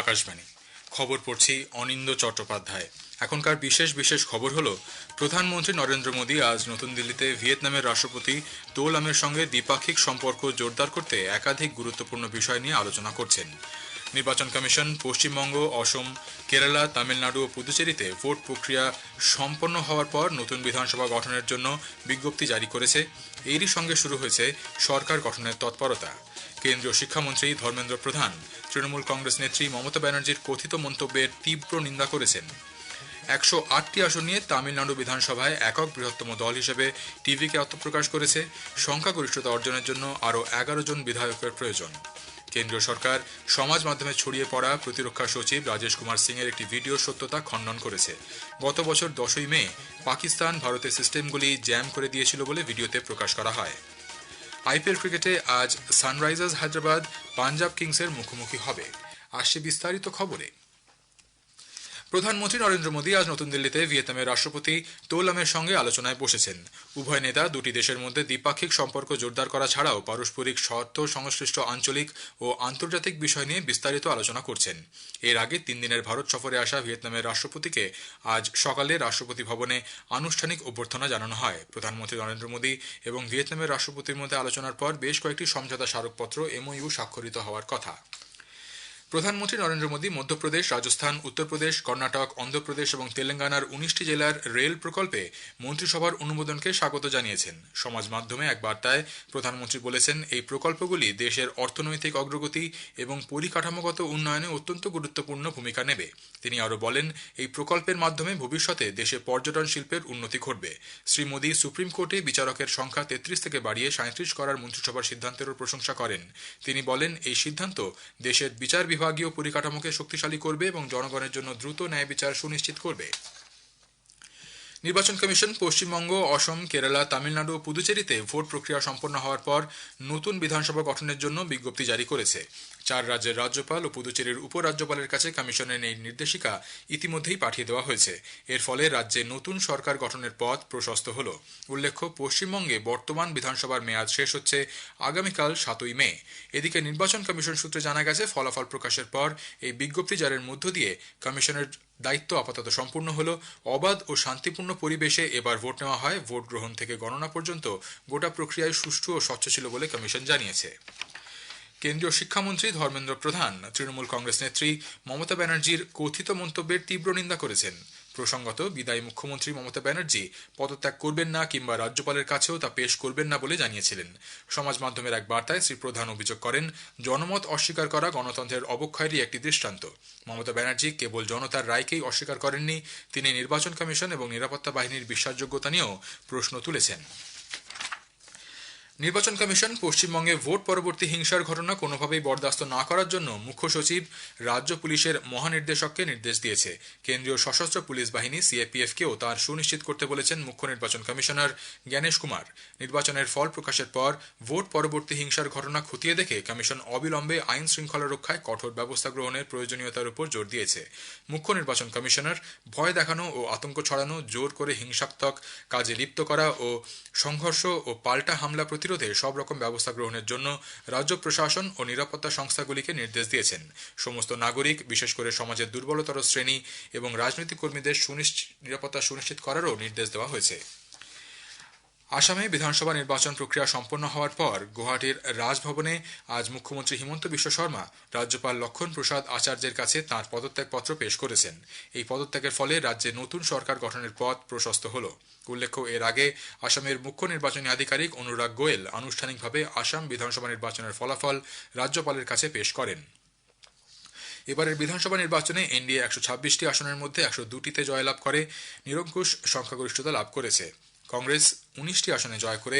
আকাশবাণী খবর পড়ছি অনিন্দ চট্টোপাধ্যায়। এখনকার বিশেষ বিশেষ খবর হলো, প্রধানমন্ত্রী নরেন্দ্র মোদী আজ নতুন দিল্লিতে ভিয়েতনামের রাষ্ট্রপতি তো লামের সঙ্গে দ্বিপাক্ষিক সম্পর্ক জোরদার করতে একাধিক গুরুত্বপূর্ণ বিষয় নিয়ে আলোচনা করছেন। নির্বাচন কমিশন পশ্চিমবঙ্গ, অসম, কেরালা, তামিলনাড়ু ও পুদুচেরিতে ভোট প্রক্রিয়া সম্পন্ন হওয়ার পর নতুন বিধানসভা গঠনের জন্য বিজ্ঞপ্তি জারি করেছে। এরই সঙ্গে শুরু হয়েছে সরকার গঠনের তৎপরতা। কেন্দ্রীয় শিক্ষামন্ত্রী ধর্মেন্দ্র প্রধান তৃণমূল কংগ্রেস নেত্রী মমতা ব্যানার্জির কথিত মন্তব্যের তীব্র নিন্দা করেছেন। 108টি আসন নিয়ে তামিলনাড়ু বিধানসভায় একক বৃহত্তম দল হিসেবে টিভিকে আত্মপ্রকাশ করেছে। সংখ্যাগরিষ্ঠতা অর্জনের জন্য আরও 11 জন বিধায়কের প্রয়োজন। কেন্দ্রীয় সরকার সমাজ মাধ্যমে ছড়িয়ে পড়া প্রতিরক্ষা সচিব রাজেশ কুমার সিং এর একটি ভিডিও সত্যতা খণ্ডন করেছে। গত বছর 10ই মে পাকিস্তান ভারতের সিস্টেমগুলি জ্যাম করে দিয়েছিল বলে ভিডিওতে প্রকাশ করা হয়। আইপিএল ক্রিকেটে আজ সানরাইজার্স হায়দ্রাবাদ পাঞ্জাব কিংসের মুখোমুখি হবে। আসছে বিস্তারিত খবরে। প্রধানমন্ত্রী নরেন্দ্র মোদী আজ নতুন দিল্লিতে ভিয়েতনামের রাষ্ট্রপতি তো লামের সঙ্গে আলোচনায় বসেছেন। উভয় নেতা দুটি দেশের মধ্যে দ্বিপাক্ষিক সম্পর্ক জোরদার করা ছাড়াও পারস্পরিক স্বার্থ সংশ্লিষ্ট আঞ্চলিক ও আন্তর্জাতিক বিষয় নিয়ে বিস্তারিত আলোচনা করছেন। এর আগে 3 দিনের ভারত সফরে আসা ভিয়েতনামের রাষ্ট্রপতিকে আজ সকালে রাষ্ট্রপতি ভবনে আনুষ্ঠানিক অভ্যর্থনা জানানো হয়। প্রধানমন্ত্রী নরেন্দ্র মোদী এবং ভিয়েতনামের রাষ্ট্রপতির মধ্যে আলোচনার পর বেশ কয়েকটি সমঝোতা স্মারকপত্র এমওইউ স্বাক্ষরিত হওয়ার কথা। প্রধানমন্ত্রী নরেন্দ্র মোদী মধ্যপ্রদেশ, রাজস্থান, উত্তরপ্রদেশ, কর্ণাটক, অন্ধ্রপ্রদেশ এবং তেলেঙ্গানার 19টি জেলার রেল প্রকল্পে মন্ত্রিসভার অনুমোদনকে স্বাগত জানিয়েছেন। সমাজ মাধ্যমে এক বার্তায় প্রধানমন্ত্রী বলেছেন, এই প্রকল্পগুলি দেশের অর্থনৈতিক অগ্রগতি এবং পরিকাঠামোগত উন্নয়নে অত্যন্ত গুরুত্বপূর্ণ ভূমিকা নেবে। তিনি আরও বলেন, এই প্রকল্পের মাধ্যমে ভবিষ্যতে দেশে পর্যটন শিল্পের উন্নতি ঘটবে। শ্রী মোদী সুপ্রিম কোর্টে বিচারকের সংখ্যা 33 থেকে বাড়িয়ে 37 করার মন্ত্রিসভার সিদ্ধান্তেরও প্রশংসা করেন। তিনি বলেন, এই সিদ্ধান্ত দেশের বিচার বিভাগীয় পরিকাঠামোকে শক্তিশালী করবে এবং জনগণের জন্য দ্রুত ন্যায় বিচার সুনিশ্চিত করবে। নির্বাচন কমিশন পশ্চিমবঙ্গ, অসম, কেরালা, তামিলনাড়ু ও পুদুচেরিতে ভোট প্রক্রিয়া সম্পন্ন হওয়ার পর নতুন বিধানসভা গঠনের জন্য বিজ্ঞপ্তি জারি করেছে। 4 রাজ্যের রাজ্যপাল ও পুদুচেরির উপরাজ্যপালের কাছে কমিশনের এই নির্দেশিকা ইতিমধ্যেই পাঠিয়ে দেওয়া হয়েছে। এর ফলে রাজ্যে নতুন সরকার গঠনের পথ প্রশস্ত হল। উল্লেখ্য, পশ্চিমবঙ্গে বর্তমান বিধানসভার মেয়াদ শেষ হচ্ছে আগামীকাল 7ই মে। এদিকে নির্বাচন কমিশন সূত্রে জানা গেছে, ফলাফল প্রকাশের পর এই বিজ্ঞপ্তি জারির মধ্য দিয়ে কমিশনের দায়িত্ব আপাতত সম্পূর্ণ হল। অবাধ ও শান্তিপূর্ণ পরিবেশে এবার ভোট নেওয়া হয়। ভোট গ্রহণ থেকে গণনা পর্যন্ত গোটা প্রক্রিয়ায় সুষ্ঠু ও স্বচ্ছ ছিল বলে কমিশন জানিয়েছে। কেন্দ্রীয় শিক্ষামন্ত্রী ধর্মেন্দ্র প্রধান তৃণমূল কংগ্রেস নেত্রী মমতা ব্যানার্জির কথিত মন্তব্যের তীব্র নিন্দা করেছেন। প্রসঙ্গত, বিদায়ী মুখ্যমন্ত্রী মমতা ব্যানার্জি পদত্যাগ করবেন না কিংবা রাজ্যপালের কাছেও তা পেশ করবেন না বলে জানিয়েছিলেন। সমাজ মাধ্যমের এক বার্তায় শ্রী প্রধান অভিযোগ করেন, জনমত অস্বীকার করা গণতন্ত্রের অবক্ষয়েরই একটি দৃষ্টান্ত। মমতা ব্যানার্জি কেবল জনতার রায়কেই অস্বীকার করেননি, তিনি নির্বাচন কমিশন এবং নিরাপত্তা বাহিনীর বিশ্বাসযোগ্যতা নিয়েও প্রশ্ন তুলেছেন। নির্বাচন কমিশন পশ্চিমবঙ্গে ভোট পরবর্তী হিংসার ঘটনা কোনোভাবেই বরদাস্ত না করার জন্য মুখ্য সচিব, রাজ্য পুলিশের মহানির্দেশককে নির্দেশ দিয়েছে। কেন্দ্রীয় সশস্ত্র পুলিশ বাহিনী সিএপিএফকেও তার সুনিশ্চিত করতে বলেছেন মুখ্য নির্বাচন কমিশনার জ্ঞানেশ কুমার। নির্বাচনের ফল প্রকাশের পর ভোট পরবর্তী হিংসার ঘটনা খতিয়ে দেখে কমিশন অবিলম্বে আইন শৃঙ্খলা রক্ষায় কঠোর ব্যবস্থা গ্রহণের প্রয়োজনীয়তার উপর জোর দিয়েছে। মুখ্য নির্বাচন কমিশনার ভয় দেখানো ও আতঙ্ক ছড়ানো, জোর করে হিংসাত্মক কাজে লিপ্ত করা ও সংঘর্ষ ও পাল্টা হামলা প্রতিরোধে সব রকম ব্যবস্থা গ্রহণের জন্য রাজ্য প্রশাসন ও নিরাপত্তা সংস্থাগুলিকে নির্দেশ দিয়েছেন। সমস্ত নাগরিক, বিশেষ করে সমাজের দুর্বলতর শ্রেণী এবং রাজনৈতিক কর্মীদের নিরাপত্তা সুনিশ্চিত করারও নির্দেশ দেওয়া হয়েছে। আসামে বিধানসভা নির্বাচন প্রক্রিয়া সম্পন্ন হওয়ার পর গুয়াহাটির রাজভবনে আজ মুখ্যমন্ত্রী হিমন্ত বিশ্ব শর্মা রাজ্যপাল লক্ষণ প্রসাদ আচার্যের কাছে তাঁর পদত্যাগপত্র পেশ করেছেন। এই পদত্যাগের ফলে রাজ্যে নতুন সরকার গঠনের পথ প্রশস্ত হল। উল্লেখ্য, এর আগে আসামের মুখ্য নির্বাচনী আধিকারিক অনুরাগ গোয়েল আনুষ্ঠানিকভাবে আসাম বিধানসভা নির্বাচনের ফলাফল রাজ্যপালের কাছে পেশ করেন। এবারের বিধানসভা নির্বাচনে এনডিএ 126টি আসনের মধ্যে 102টিতে জয়লাভ করে নিরঙ্কুশ সংখ্যাগরিষ্ঠতা লাভ করেছে। কংগ্রেস 19টি আসনে জয় করে